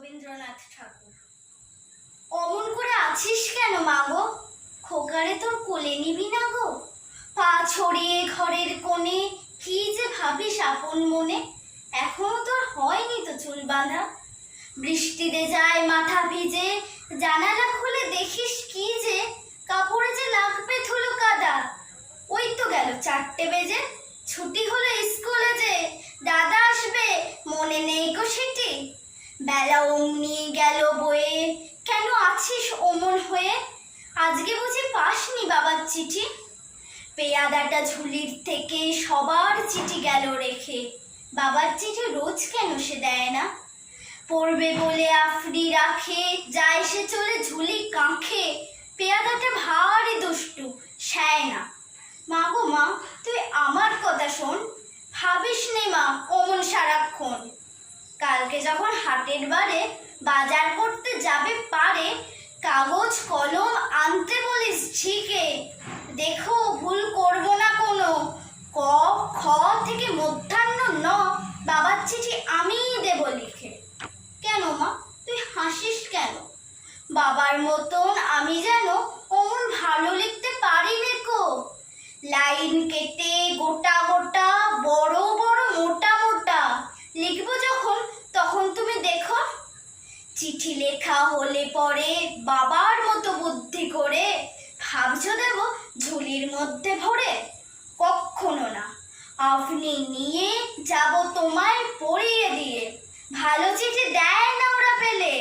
রবীন্দ্রনাথ ঠাকুর। অমন করে আছিস কেন মা গো? খোকারে তোর কোলে নিবি না গো? পা ছড়িয়ে ঘরের কোণে কি যে ভাবিস আপন মনে। এখনো তোর হয়নি তো চুল বাঁধা। বৃষ্টিতে যায় মাথা ভিজে, জানালা খুলে দেখিস কি যে কাপড়ে যে লাগবে ধুলো কাদা। ওই তো গেল 4টে বেজে, ছুটি হলো স্কুলে যে দাদা আসবে মনে নেই গো সেটি। বেলা অমনি গেল বয়ে, কেন আছিস অমন হয়ে? আজকে বুঝি পাসনি বাবার চিঠি? পেয়াদাটা ঝুলির থেকে সবার চিঠি গেল রেখে, বাবার চিঠি রোজ কেন সে দেয় না? পড়বে বলে আফরি রাখে, যায় সে চলে ঝুলি কাঁখে। পেয়াদাটা ভারী দুষ্টু, সায় না। মা গো মা, তুই আমার কথা শোন, ভাবিস নে মা অমন সারাক্ষণ। কালকে যখন হাটের বারে বাজার করতে যাবে পারে, কাগজ কলম আনতে বলিস ঝিকে। দেখো ভুল করবো না কোনো, ক খ থেকে মধ্যাহ্ন ন বাবার চিঠি আমিই দেব লিখে। কেন মা তুই হাসিস কেন? বাবার মতন আমি যেন অমন ভালো লিখতে পারি নে কো। লাইন কেটে গোটা গোটা বড় বড় মোটা মোটা লিখবো যখন, তখন তুমি দেখো। চিঠি লেখা হলে পরে বাবার মতো বুদ্ধি করে, ভাবছো দেব ঝুলির মধ্যে ভরে? কখনো না, আপনি নিয়ে যাব তোমায় পড়িয়ে দিয়ে। ভালো চিঠি দেয় না ওরা পেলে।